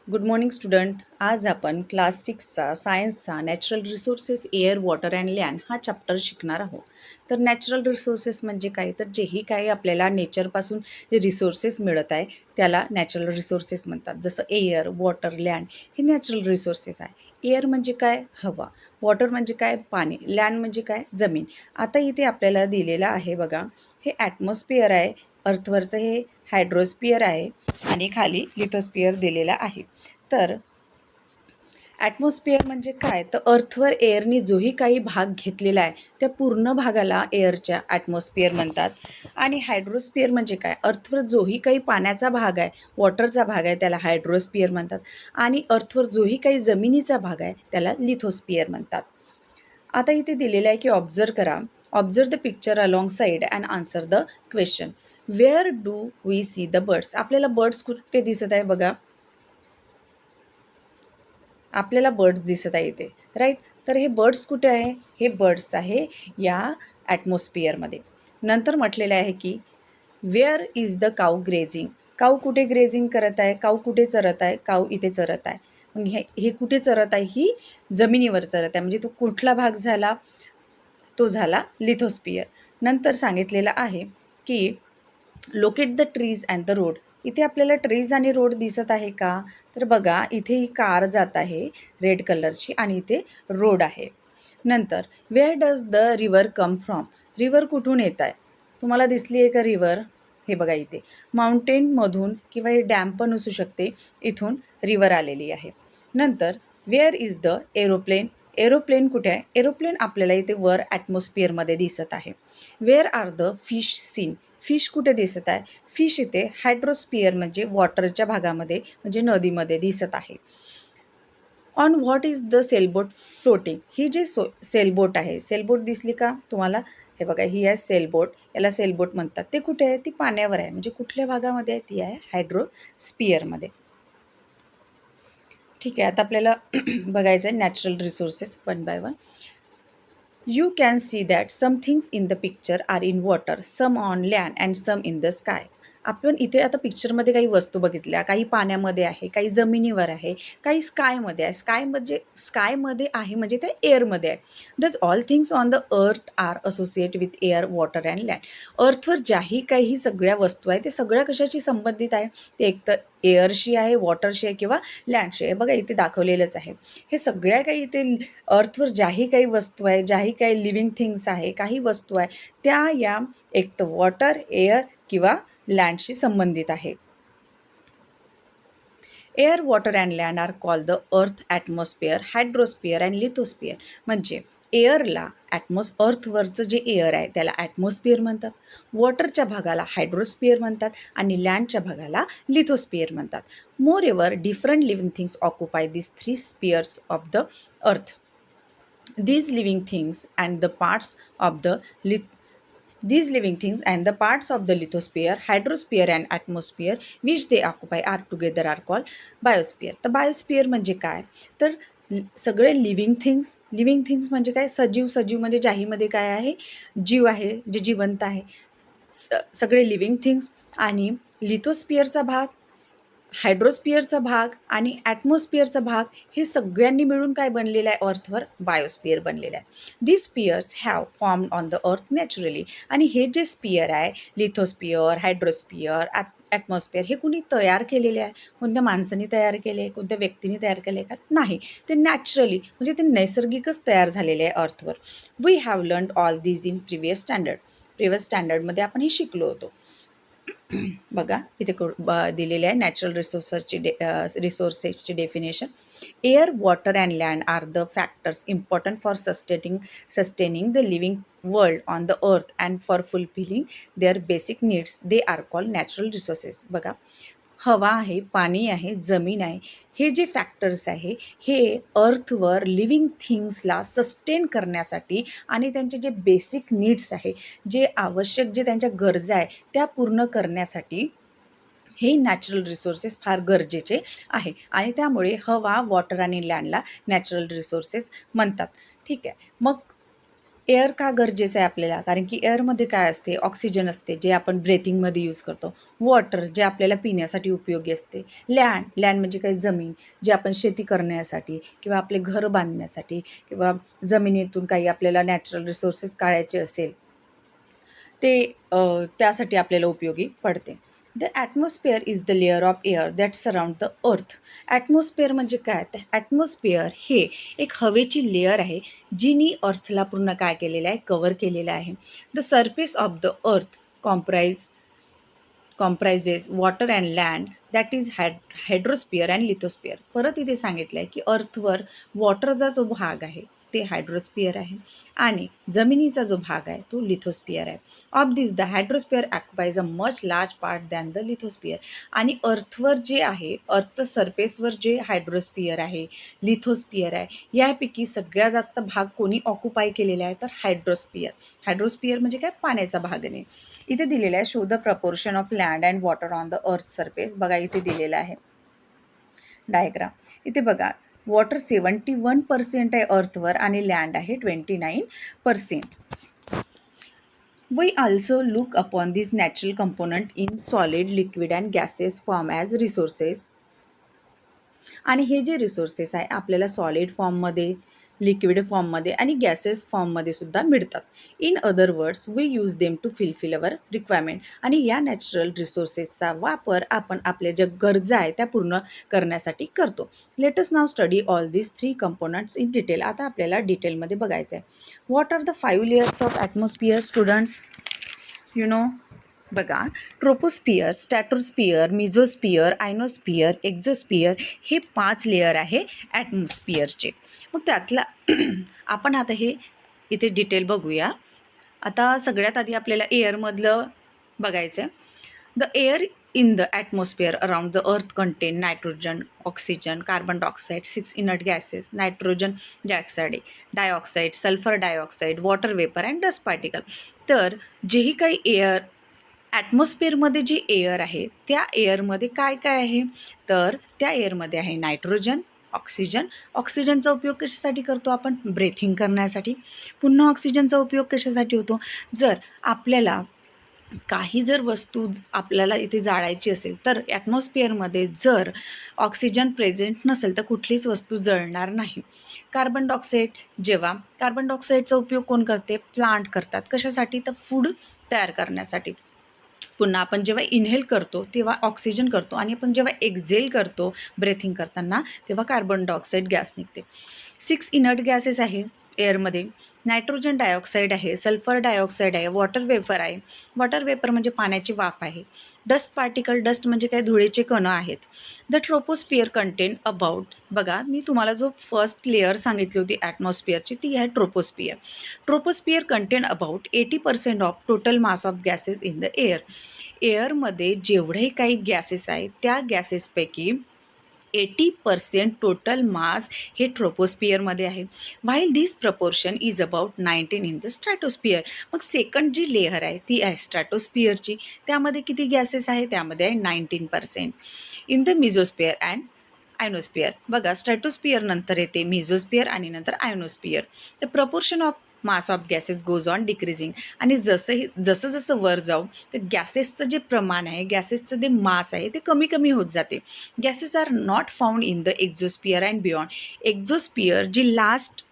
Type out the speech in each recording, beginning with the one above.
Good morning student. आज आपण class 6चा सायन्सचा natural resources air water and land हा चॅप्टर शिकणार आहोत. तर नॅचरल रिसोर्सेस म्हणजे काय, तर जेही काही आपल्याला नेचरपासून जे रिसोर्सेस मिळत आहे त्याला नॅचरल रिसोर्सेस म्हणतात. जसं एअर, वॉटर, लँड हे नॅचरल रिसोर्सेस आहे. एअर म्हणजे काय, हवा. वॉटर म्हणजे काय, पाणी. लँड म्हणजे काय, जमीन. आता इथे आपल्याला दिलेलं आहे बघा, हे ॲटमॉस्फिअर आहे. अर्थवरचं हे हायड्रोस्फिअर आहे आणि खाली लिथोस्फिअर दिलेला आहे. तर ॲटमॉस्फिअर म्हणजे काय, तर अर्थवर एअरनी जोही काही भाग घेतलेला आहे त्या पूर्ण भागाला एअरच्या ॲटमॉस्फिअर म्हणतात. आणि हायड्रोस्फिअर म्हणजे काय, अर्थवर जोही काही पाण्याचा भाग आहे, वॉटरचा भाग आहे त्याला हायड्रोस्फिअर म्हणतात. आणि अर्थवर जोही काही जमिनीचा भाग आहे त्याला लिथोस्फिअर म्हणतात. आता इथे दिलेलं आहे की ऑब्झर्व करा. Observe the picture alongside and answer the question. Where do we see the birds. आपल्याला बर्ड्स कुठे दिसत आहे बघा, आपल्याला बर्ड्स दिसत आहे इथे, राईट. तर हे बर्ड्स कुठे आहे, हे बर्ड्स आहे या ॲटमॉस्फिअरमध्ये. नंतर म्हटलेलं आहे की where is the cow grazing. Cow कुठे ग्रेझिंग करत आहे, काऊ कुठे चरत आहे, काऊ इथे चरत आहे. मग हे कुठे चरत आहे, ही जमिनीवर चरत आहे. म्हणजे तो कुठला भाग झाला, तो झाला लिथोस्फिअर. नंतर सांगितलेलं आहे की locate the trees and the road. इथे आपल्याला ट्रीज आणि रोड दिसत आहे का, तर बघा इथे ही कार जात आहे रेड कलरची आणि इथे रोड आहे. नंतर where does the river come from. River कुठून येत आहे, तुम्हाला दिसली आहे का रिव्हर, हे बघा इथे माउंटेनमधून किंवा हे डॅम पण असू शकते, इथून रिव्हर आलेली आहे. नंतर where is the aeroplane. Aeroplane कुठे आहे, एरोप्लेन आपल्याला इथे वर ॲटमॉस्फिअरमध्ये दिसत आहे. Where are the fish seen. Fish कुठे दिसत आहे, फिश इथे हायड्रोस्फिअर म्हणजे वॉटरच्या भागामध्ये म्हणजे नदीमध्ये दिसत आहे. On what is the sailboat floating. ही जी सेलबोट आहे, सेलबोट दिसली का तुम्हाला, हे बघा ही आहे सेलबोट, याला सेलबोट म्हणतात. ते कुठे आहे, ती पाण्यावर आहे. म्हणजे कुठल्या भागामध्ये आहे, ती आहे हायड्रोस्फिअरमध्ये. ठीक आहे, आता आपल्याला बघायचं आहे natural resources one by one. You can see that some things in the picture are in water, some on land and some in the sky. आपण इथे आता पिक्चरमध्ये काही वस्तू बघितल्या, काही पाण्यामध्ये आहे, काही जमिनीवर आहे, काही स्कायमध्ये आहे. स्कायमध्ये आहे म्हणजे ते एअरमध्ये आहे. Thus all things on the earth are associate with air, water and land. अर्थवर ज्याही काही सगळ्या वस्तू आहे ते सगळ्या कशाशी संबंधित आहे, ते एकतर एअरशी आहे, वॉटरशी आहे किंवा लँडशी आहे. बघा इथे दाखवलेलंच आहे. हे सगळ्या काही इथे अर्थवर ज्याही काही वस्तू आहे, ज्याही काही लिव्हिंग थिंग्स आहे, काही वस्तू आहे, त्या या एक तर वॉटर, एअर किंवा लँडशी संबंधित आहे. Air, water and land are called the earth atmosphere, hydrosphere and lithosphere. म्हणजे एअरला अर्थवरचं जे एअर आहे त्याला ॲटमॉस्फिअर म्हणतात, वॉटरच्या भागाला हायड्रोस्फिअर म्हणतात आणि लँडच्या भागाला लिथोस्फिअर म्हणतात. More ever different living things occupy this 3 spheres of the earth. These living things and the parts of the these living things and the parts of the lithosphere, hydrosphere and atmosphere which they occupy are together are called biosphere. तर biosphere म्हणजे काय, तर सगळे living things म्हणजे काय, सजीव म्हणजे ज्याहीमध्ये काय आहे, जीव आहे, जे जिवंत आहे, सगळे लिव्हिंग थिंग्स. आणि लिथोस्फिअरचा भाग, हायड्रोस्फिअरचा भाग आणि ॲटमॉस्फिअरचा भाग हे सगळ्यांनी मिळून काय बनलेलं आहे, अर्थवर बायोस्फिअर बनलेलं आहे. This spheres have formed on the earth naturally. आणि हे जे स्पिअर आहे, लिथोस्फिअर, हायड्रोस्फिअर, ॲटमॉस्फिअर, हे कुणी तयार केलेले आहे, कोणत्या माणसाने तयार केले, कोणत्या व्यक्तीने तयार केले का, नाही, ते नॅचरली म्हणजे ते नैसर्गिकच तयार झालेले आहे अर्थवर. We have learn all these in previous स्टँडर्डमध्ये आपण हे शिकलो होतो. बघा इथे दिलेले आहे नॅचरल रिसोर्सेसची definition. Air, water and land are the factors important for sustaining the living world on the earth and for fulfilling their basic needs. They are called natural resources. बघा हवा आहे, पाणी आहे, जमीन आहे, हे जे फॅक्टर्स आहे हे अर्थवर लिव्हिंग थिंग्सला सस्टेन करण्यासाठी आणि त्यांचे जे बेसिक नीड्स आहे, जे आवश्यक, जे त्यांच्या गरजा आहे त्या पूर्ण करण्यासाठी हे नॅचरल रिसोर्सेस फार गरजेचे आहे. आणि त्यामुळे हवा, वॉटर आणि लँडला नॅचरल रिसोर्सेस म्हणतात. ठीक आहे, मग एअर का गरजेचं आहे आपल्याला? कारण की एअरमध्ये काय असते, ऑक्सिजन असते जे आपण ब्रेथिंगमध्ये यूज करतो, वॉटर जे आपल्याला पिण्यासाठी उपयोगी असते, लँड म्हणजे काही जमीन जे आपण शेती करण्यासाठी किंवा आपले घर बांधण्यासाठी किंवा जमिनीतून काही आपल्याला नॅचरल रिसोर्सेस काढायचे असेल ते त्यासाठी आपल्याला उपयोगी पडते. The atmosphere is the layer of air that surround the earth. Atmosphere म्हणजे काय? तर ॲटमॉस्फिअर हे एक हवेची लेअर आहे जिनी अर्थला पूर्ण काय केलेलं आहे, कव्हर केलेलं आहे. The surface of the earth comprises water and land that is hydrosphere and lithosphere. परत इथे सांगितलं आहे की अर्थवर वॉटरचा जो भाग आहे ते हायड्रोस्फिअर आहे आणि जमिनीचा जो भाग आहे तो लिथोस्फिअर आहे. Of this the hydrosphere occupies a much large part than the lithosphere. आणि अर्थवर जे आहे, अर्थचं सरफेसवर जे हायड्रोस्फिअर आहे, लिथोस्फिअर आहे, यापैकी सगळ्यात जास्त भाग कोणी ऑक्युपाय केलेला आहे तर हायड्रोस्फिअर. हायड्रोस्फिअर म्हणजे काय? पाण्याचा भाग नाही. इथे दिलेलं आहे show the proportion of land and water on the earth surface. बघा इथे दिलेलं आहे डायग्राम. इथे बघा वॉटर 71% आहे अर्थवर आणि लँड आहे 29%. We also look upon these natural component in solid, liquid and gaseous form as resources. आणि हे जे रिसोर्सेस आहे आपल्याला सॉलिड फॉर्ममध्ये, लिक्विड फॉर्ममध्ये आणि गॅसेस फॉर्ममध्ये सुद्धा मिळतात. In other words we use them to fulfil our requirement. आणि या नॅचरल रिसोर्सेसचा वापर आपण आपल्या ज्या गरजा आहे त्या पूर्ण करण्यासाठी करतो. Let us now study all these 3 components in detail. आता आपल्याला डिटेलमध्ये बघायचं आहे. What are the 5 layers of atmosphere students? बघा, ट्रोपोस्फिअर, स्टॅटोस्फिअर, मिझोस्फिअर, आयनोस्फिअर, एक्झोस्फिअर हे 5 लेयर आहे ॲटमॉस्फिअरचे. मग त्यातला आपण आता हे इथे डिटेल बघूया. आता सगळ्यात आधी आपल्याला एअरमधलं बघायचं आहे. The air in the atmosphere around the earth content nitrogen, oxygen, carbon dioxide, 6 inert gases, nitrogen dioxide, sulphur dioxide, water vapour and dust particle. तर जेही काही एअर ॲटमॉस्फिअरमध्ये जे एअर आहे त्या एअरमध्ये काय काय आहे तर त्या एअरमध्ये आहे नायट्रोजन, ऑक्सिजन. ऑक्सिजनचा उपयोग कशासाठी करतो आपण? ब्रेथिंग करण्यासाठी. पुन्हा ऑक्सिजनचा उपयोग कशासाठी होतो? जर आपल्याला काही जर वस्तू आपल्याला इथे जाळायची असेल तर ॲटमॉस्फिअरमध्ये जर ऑक्सिजन प्रेझेंट नसेल तर कुठलीच वस्तू जळणार नाही. कार्बन डायऑक्साईडचा उपयोग कोण करते? प्लांट करतात. कशासाठी? तर फूड तयार करण्यासाठी. पुन्हा आपण जेव्हा इनहेल करतो तेव्हा ऑक्सिजन करतो आणि आपण जेव्हा एक्झेल करतो ब्रेथिंग करताना तेव्हा कार्बन डायऑक्साईड गॅस निघते. 6 इनर्ट गॅसेस आहे एअरमध्ये. नायट्रोजन डायऑक्साईड आहे, सल्फर डायऑक्साईड आहे, वॉटर वेपर आहे. वॉटर वेपर म्हणजे पाण्याची वाफ आहे. डस्ट पार्टिकल, डस्ट म्हणजे काय? धुळेचे कणं आहेत. द ट्रोपोस्फिअर कंटेन अबाउट, बघा मी तुम्हाला जो फर्स्ट लेअर सांगितली होती ॲटमॉस्फिअरची ती आहे troposphere. Troposphere contain about 80% of total mass of gases in the air. एअरमध्ये जेवढे काही गॅसेस आहेत त्या गॅसेसपैकी 80% टोटल मास हे ट्रोपोस्फिअरमध्ये आहे. While this proportion is about 19 in the stratosphere. मग सेकंड जी लेअर आहे ती आहे स्ट्रॅटोस्फिअरची. त्यामध्ये किती गॅसेस आहे? त्यामध्ये आहे 19%. In the mesosphere and ionosphere. बघा स्ट्रॅटोस्फिअर नंतर येते मिझोस्फिअर आणि नंतर ionosphere. The proportion of mass of gases goes on decreasing. आणि जसं जसं वर जाऊ तर गॅसेसचं जे प्रमाण आहे, गॅसेसचं जे मास आहे ते कमी कमी होत जाते. Gases are not found in the exosphere and beyond. Exosphere जी लास्ट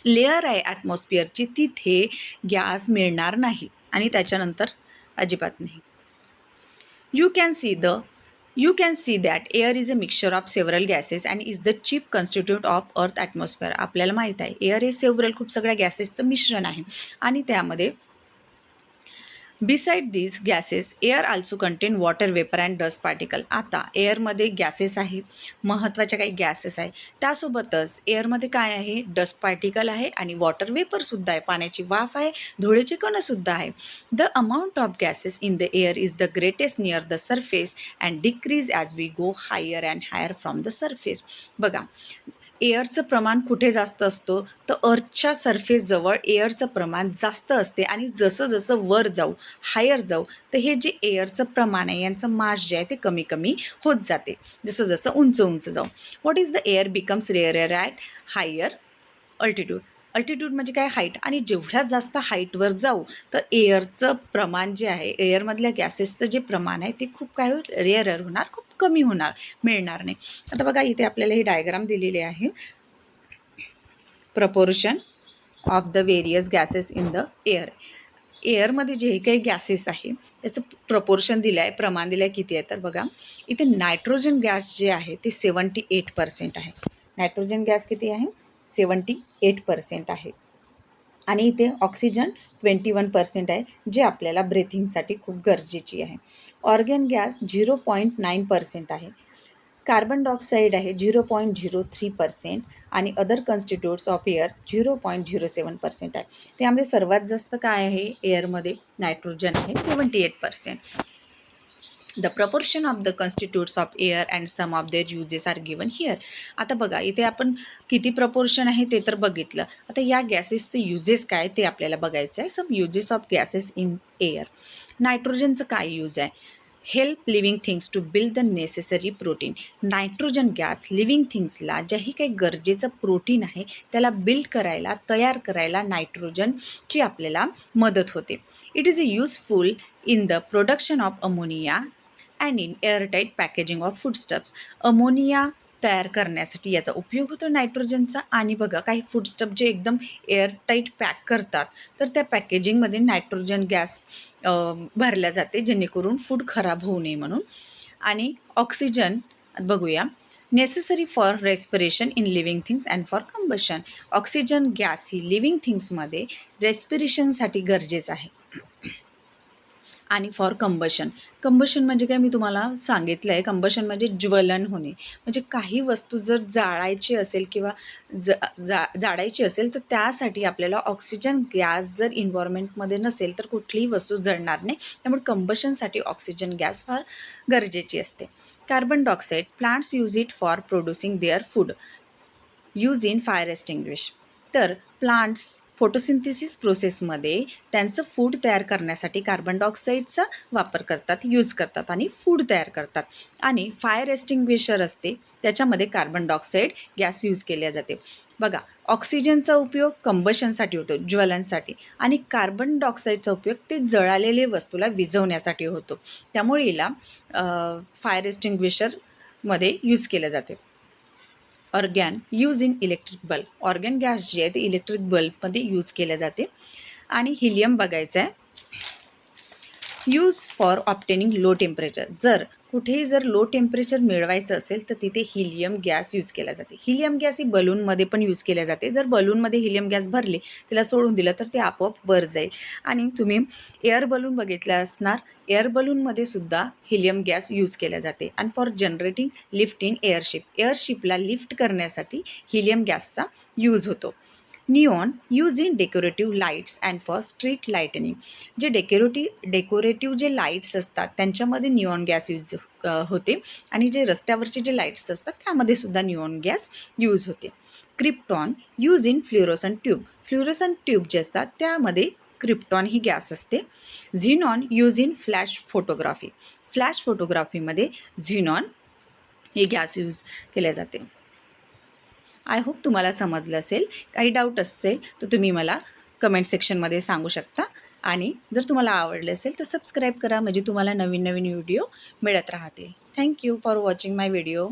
लेअर आहे ॲटमॉस्फिअरची तिथे गॅस मिळणार नाही आणि त्याच्यानंतर अजिबात नाही. You can see that air is a mixture of several gases and is the chief constituent of earth atmosphere. आपल्याला माहीत आहे एअर हे खूप सगळ्या गॅसेसचं मिश्रण आहे आणि त्यामध्ये beside these gases air also content water vapour and dust particle. आता एअरमध्ये गॅसेस आहे, महत्त्वाच्या काही गॅसेस आहे, त्यासोबतच एअरमध्ये काय आहे? डस्ट पार्टिकल आहे आणि वॉटर वेपरसुद्धा आहे, पाण्याची वाफ आहे, धुळेचे कणसुद्धा आहे. The amount of gases in the air is the greatest near the surface and decrease as we go higher and higher from the surface. बघा एअरचं प्रमाण कुठे जास्त असतो तर अर्थच्या सरफेसजवळ एअरचं प्रमाण जास्त असते आणि जसं जसं वर जाऊ, हायर जाऊ तर हे जे एअरचं प्रमाण आहे यांचं मास जे आहे ते कमी कमी होत जाते जसं जसं उंच उंच जाऊ. What is the air becomes rarer at higher altitude. Altitude म्हणजे काय, हाईट. आणि जेवढ्या जास्त हाईटवर जाऊ तर एअरचं प्रमाण जे आहे, एअरमधल्या गॅसेसचं जे प्रमाण आहे ते खूप काय होईल, रेअरर होणार, खूप कमी होणार, मिळणार नाही. आता बघा इथे आपल्याला ही डायग्राम दिलेली आहे, proportion of the various gases in the air. एअरमध्ये जे काही गॅसेस आहे त्याचं प्रपोर्शन दिलं आहे, प्रमाण दिलं आहे किती आहे. तर बघा इथे नायट्रोजन गॅस जे आहे ते 78% आहे. नायट्रोजन गॅस किती आहे, 78% आहे. आणि इथे ऑक्सिजन 21% आहे, जे आपल्याला ब्रेथिंगसाठी खूप गरजेची आहे. ऑर्गन गॅस 0.9% आहे. कार्बन डायऑक्साईड आहे 0.03% आणि अदर कॉन्स्टिट्यूट्स ऑफ एअर 0.07% आहे. त्यामध्ये सर्वात जास्त काय आहे एअरमध्ये, नायट्रोजन आहे 78%. The proportion of the constitutes of air and some of their uses are given here. आता बघा इथे आपण किती प्रपोर्शन आहे ते तर बघितलं. आता या गॅसेसचे युजेस काय ते आपल्याला बघायचं आहे. Some uses of gases in air. नायट्रोजनचं काय यूज आहे, help living things to build the necessary protein. Nitrogen gas living थिंग्सला ज्याही काही गरजेचं प्रोटीन आहे त्याला बिल्ड करायला, तयार करायला नायट्रोजनची आपल्याला मदत होते. It is useful in the production of ammonia and in airtight packaging of foodstuffs. Ammonia तयार करण्यासाठी याचा उपयोग होतो नायट्रोजनचा. आणि बघा काही फूडस्टफ जे एकदम एअरटाईट पॅक करतात तर त्या पॅकेजिंगमध्ये नायट्रोजन गॅस भरल्या जाते, जेणेकरून फूड खराब होऊ नये म्हणून. आणि ऑक्सिजन बघूया, necessary for respiration in living things and for combustion. Oxygen gas ही लिव्हिंग थिंग्समध्ये रेस्पिरेशनसाठी गरजेचं आहे. आणि फॉर कंबशन. कंबशन म्हणजे काय मी तुम्हाला सांगितलं आहे, कंबशन म्हणजे ज्वलन होणे. म्हणजे काही वस्तू जर जाळायची असेल किंवा जाळायची असेल तर त्यासाठी आपल्याला ऑक्सिजन गॅस जर इन्व्हायरमेंटमध्ये नसेल तर कुठलीही वस्तू जळणार नाही. त्यामुळे कंबशनसाठी ऑक्सिजन गॅस फार गरजेची असते. Carbon dioxide, plants use it for producing their food, use in fire extinguish. तर प्लांट्स फोटोसिंथेसिस प्रोसेसमध्ये त्यांचं फूड तयार करण्यासाठी कार्बन डायऑक्साईडचा वापर करतात, यूज करतात आणि फूड तयार करतात. आणि फायर एक्सटिंग्विशर असते त्याच्यामध्ये कार्बन डायऑक्साईड गॅस यूज केल्या जाते. बघा ऑक्सिजनचा उपयोग कंबशनसाठी होतो, ज्वलनासाठी. आणि कार्बन डायऑक्साईडचा उपयोग ते जळालेले वस्तूला विझवण्यासाठी होतो. त्यामुळे याला फायर एक्सटिंग्विशरमध्ये यूज केलं जाते. Organ use in electric bulb. Organ gas जे आहे ते इलेक्ट्रिक बल्बमध्ये यूज केले जाते. आणि हिलियम बघायचं आहे, use for obtaining low temperature. जर कुठेही जर लो टेम्परेचर मिळवायचं असेल तर तिथे हिलियम गॅस यूज केला जाते. हिलियम गॅस ही बलूनमध्ये पण यूज केल्या जाते. जर बलूनमध्ये हिलियम गॅस भरले, तिला सोडून दिलं तर ते आपोआप वर जाईल. आणि तुम्ही एअर बलून बघितलं असणार, एअर बलूनमध्ये सुद्धा हिलियम गॅस यूज केल्या जाते. आणि for generating lift in airship. एअरशिपला लिफ्ट करण्यासाठी हिलियम गॅसचा यूज होतो. Neon use in decorative lights and for street lightning. जे डेकोरेटिव्ह जे लाईट्स असतात त्यांच्यामध्ये निऑन गॅस यूज होते. आणि जे रस्त्यावरचे जे लाईट्स असतात त्यामध्ये सुद्धा निऑन गॅस यूज होते. Krypton use in fluorescent tube. Fluorescent tube जे असतात त्यामध्ये क्रिप्टॉन ही गॅस असते. Xenon use in flash photography. Flash फोटोग्राफीमध्ये झिनॉन ही गॅस यूज केल्या जाते. आय होप तुम्हाला समजलं असेल. काही डाऊट असेल तर तुम्ही मला कमेंट सेक्शनमध्ये सांगू शकता. आणि जर तुम्हाला आवडलं असेल तर सबस्क्राईब करा, म्हणजे तुम्हाला नवीन नवीन व्हिडिओ मिळत राहतील. Thank you for watching my video.